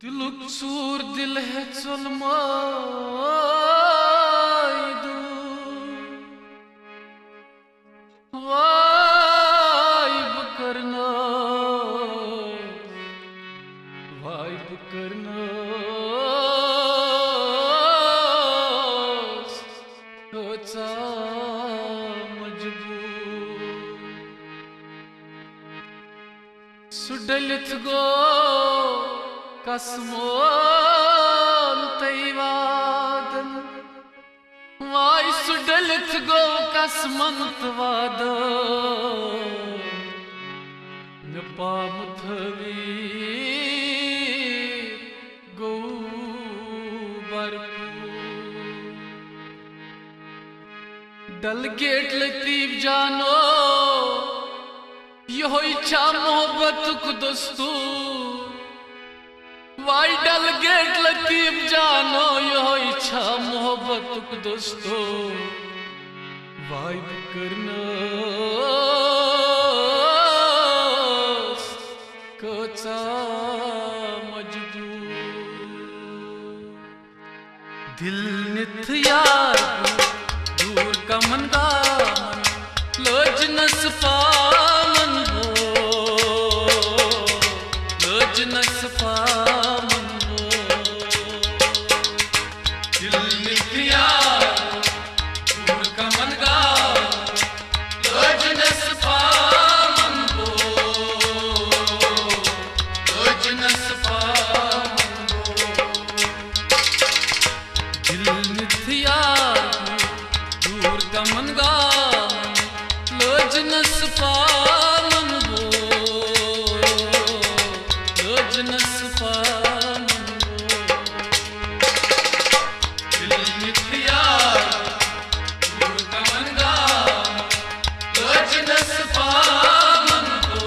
दिलुक सूर दिल है चुलमायदू वाइब करना होता मजबूर सुडलित गो कसमोन तैवादन वाई सुडलित गो कसमंत वादन नपाम थवी गो बरपूर डल गेट लतीफ जानो यो इच्छा मोहब्बत को दस्तूर वाई डल गेट लतीफ जानो यो इच्छा मोहब्बत को दस्तूर वाइब करना कोचा मजबूर दिल निथ यार दूर का मन का लोज नसफा मन हो लोज नसफा मन हो दिल निथ यार दूर का मन का लोज नसफा मन हो लोज नसफा मन हो दिल निथ यार दूर का मन गा लोज नसफा मन हो लोज नसफा मन हो दिल निथ यार दूर का मन गा लोज नसफा मन हो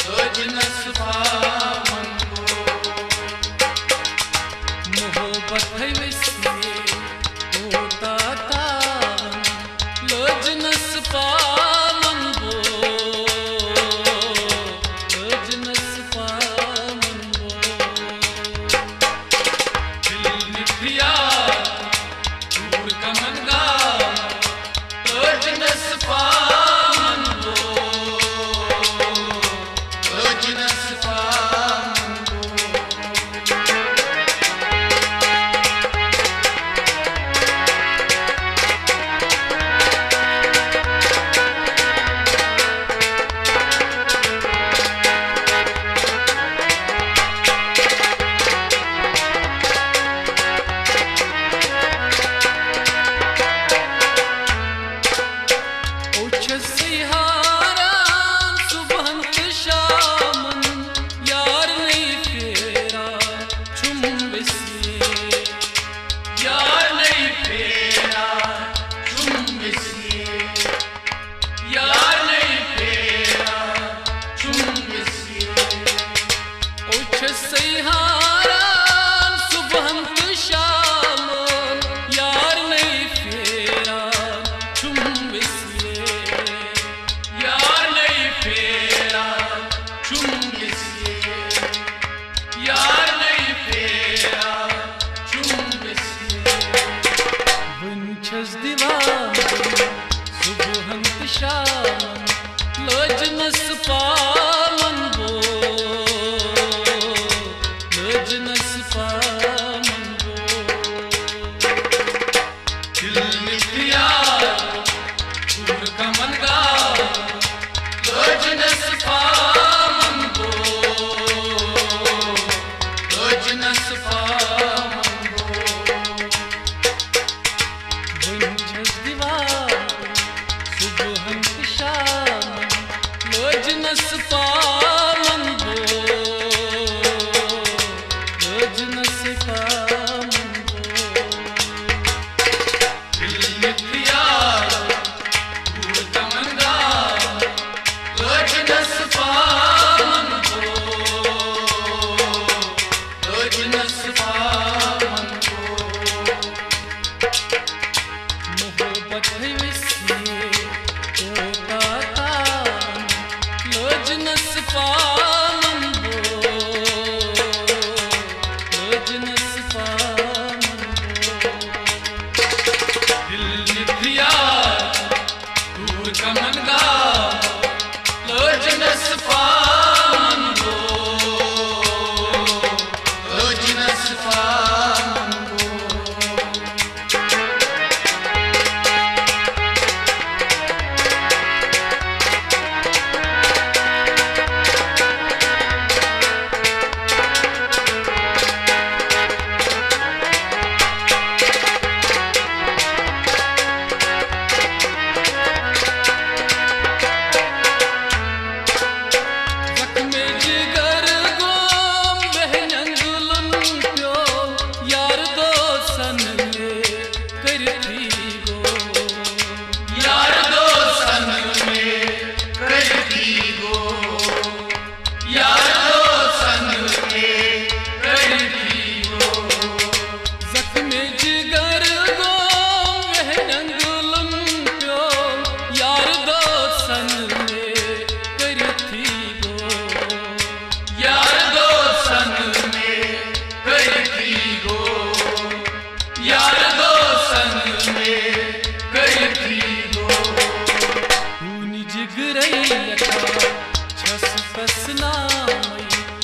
लोज नसफा मन हो मोहब्बत है वैसे होता था लोज नसफा मन हो लोज नसफा मन हो दिल निथ यार दूर का मन गा लोज नसफा मन हो लोज नसफा मन हो लोज नसफा मन हो लोज नसफा मन हो दिल निथ यार दूर का मन गा लोज नसफा मन हो लोज नसफा मन हो वंचस दीवार लोज नसफा मन हो लोज नसफा मन हो दिल निथ यार दूर का मन गा लोज कमन गाओ लोजनस पामन गो लोजनस पामन गो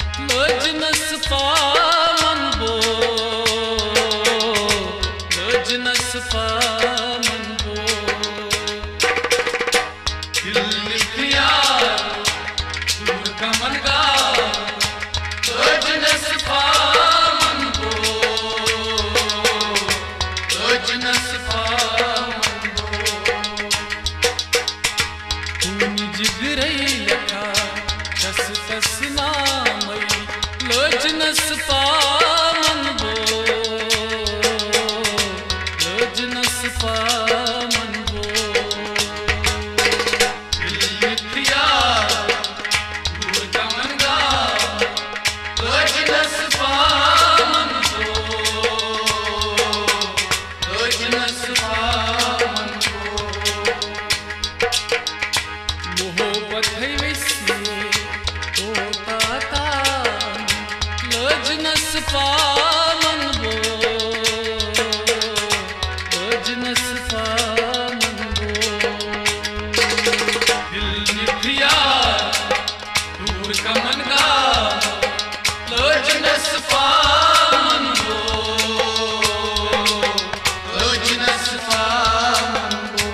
लोजनस पामन गो लोजनस पामन गो दिल नित्यार दूर कमन गाओ लोजनस पामन गो लोजनस पामन गो जिगरई लखा छस तस नामई लोजनस पामन गो लोजनस पामन गो दिल नित्यार दूर कमन गाओ लोजनस पामन गो लोजनस पामन गो मोहब्बत है वैसी लोजनस पामन गो लोजनस पामन गो दिल नित्यार दूर कमन गाओ लोजनस पामन गो लोजनस पामन गो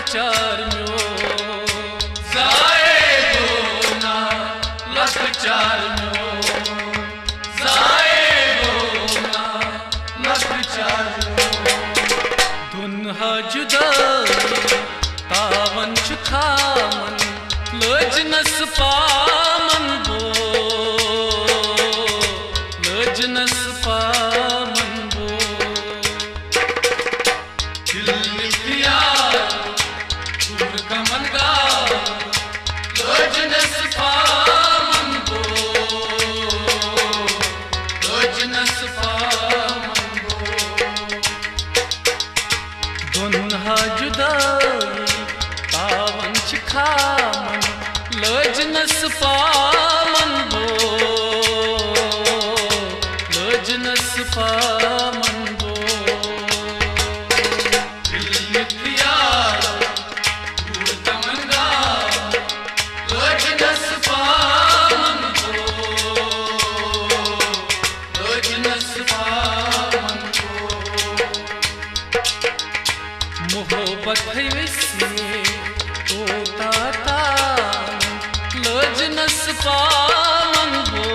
चार म्यो जाए गोना लख चार म्यो जाए गोना लख चार म्यो दुन्हा जुदाई तावन चुखामन लोजनस पामन गो लोजनस पामन गो दिल नित्यार दूर कमन गाओ लोजनस पामन गो लोजनस पामन गो दुन्हा जुदाई तावन चिखामन लोजनस पामन गो लोजनस पामन गो दिल नित्यार दूर कमन गाओ लोजनस पामन गो लोजनस पामन गो मोहब्बत है वैसे तोता तान लोजनस पामन गो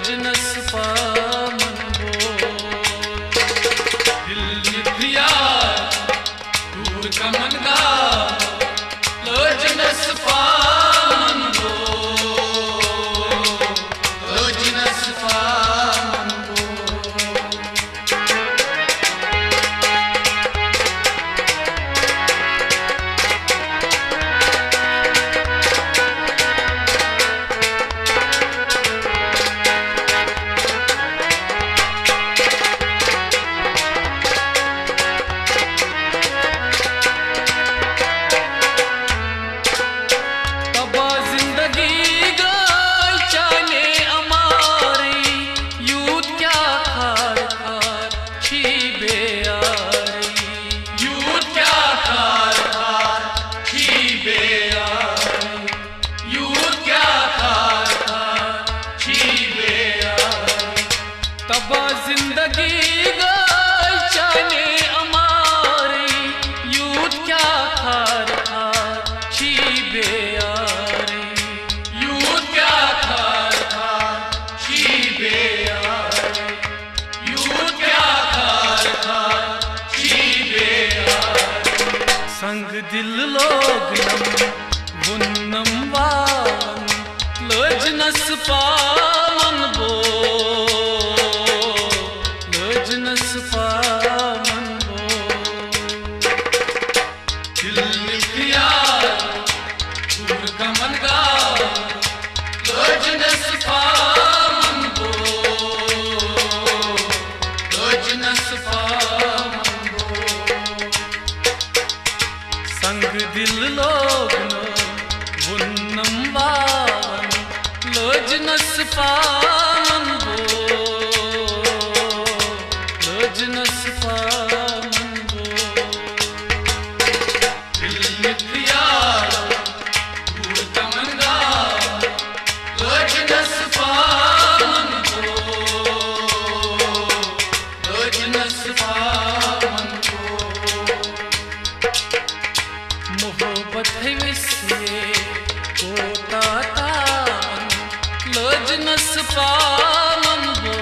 लोजनस पामन बो दिल निथिया दूर कमन गा लोजनस पामन बो लोजनस पामन बो जिंदगी गई चाने अमारी यूथ क्या खार खार छीबे यारी यूथ क्या खार खार छीबे यारी यूथ क्या खार खार छीबे यारी संग दिल लोग वुन्नम वान लोजनस पामन बो लोजनस पामन बो दिल निथिया दूर कमन गा लोजनस पामन बो लोजनस पामन बो संग दिल लोग वुन्नम वान लोजनस पामन बो लोजनस पामन बो दिल निथिया दूर कमन गा लोजनस पामन बो लोजनस पामन बो मोहब्बत है विस्ये कोता तान लोजनस पामन बो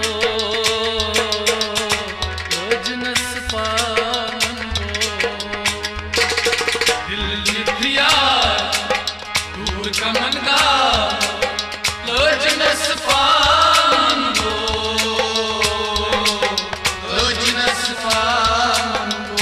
लोजनस पामन बो दिल निथिया दूर कमन गा लोजनस पामन बो लोजनस पामन बो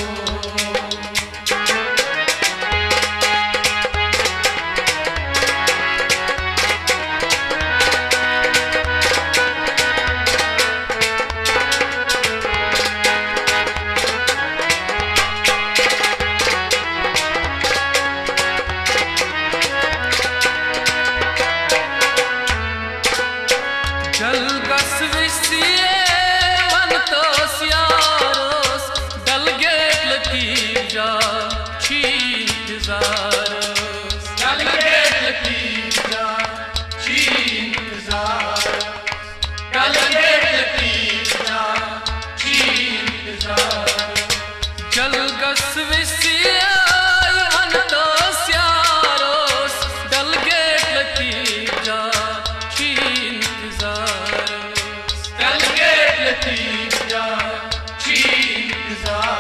जलगस विसिए वन तो सियारोस डलगेट लतीफ जा इंतजारोस डलगेट लतीफ जा इंतजारोस डलगेट लतीफ जा इंतजारोस जलगस विसिए वन तो सियारोस डलगेट लतीफ जा डलगेट लतीफ जा इंतजारोस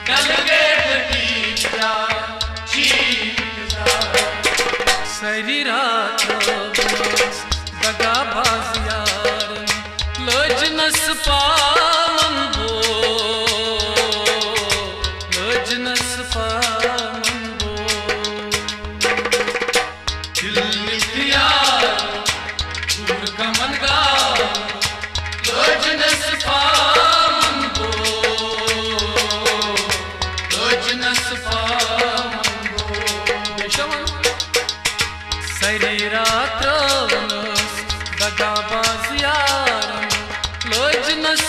डलगेट लतीफ जा इंतजारोस सारी रात दगा बाज यार लोजनस पामन बो लोजनस पामन बो दिल निथिया दूर कमन गा लोजनस पामन बो लोजनस पामन बो सारी रात दगा बाज यार लोजनस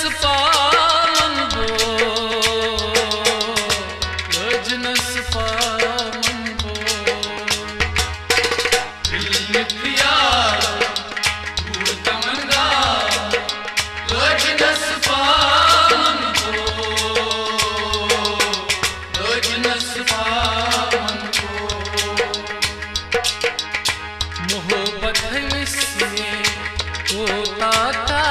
ताता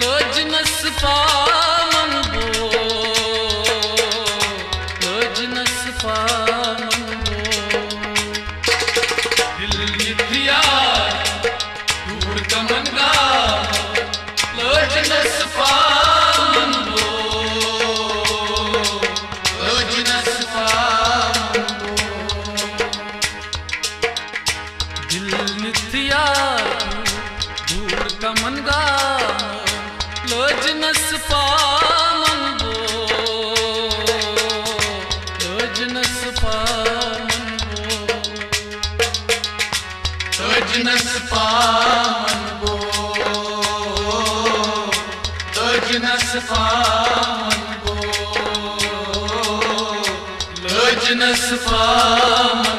लोजनस पामन बो लोजनस पामन बो दिल मिथिया दूर कमनगा लोजनस पामन बो लोजनस पामन बो दिल मिथिया दूर कमनगा लोजनस पामन बो लोजनस पामन बो लोजनस पामन बो लोजनस पामन बो लोजनस पामन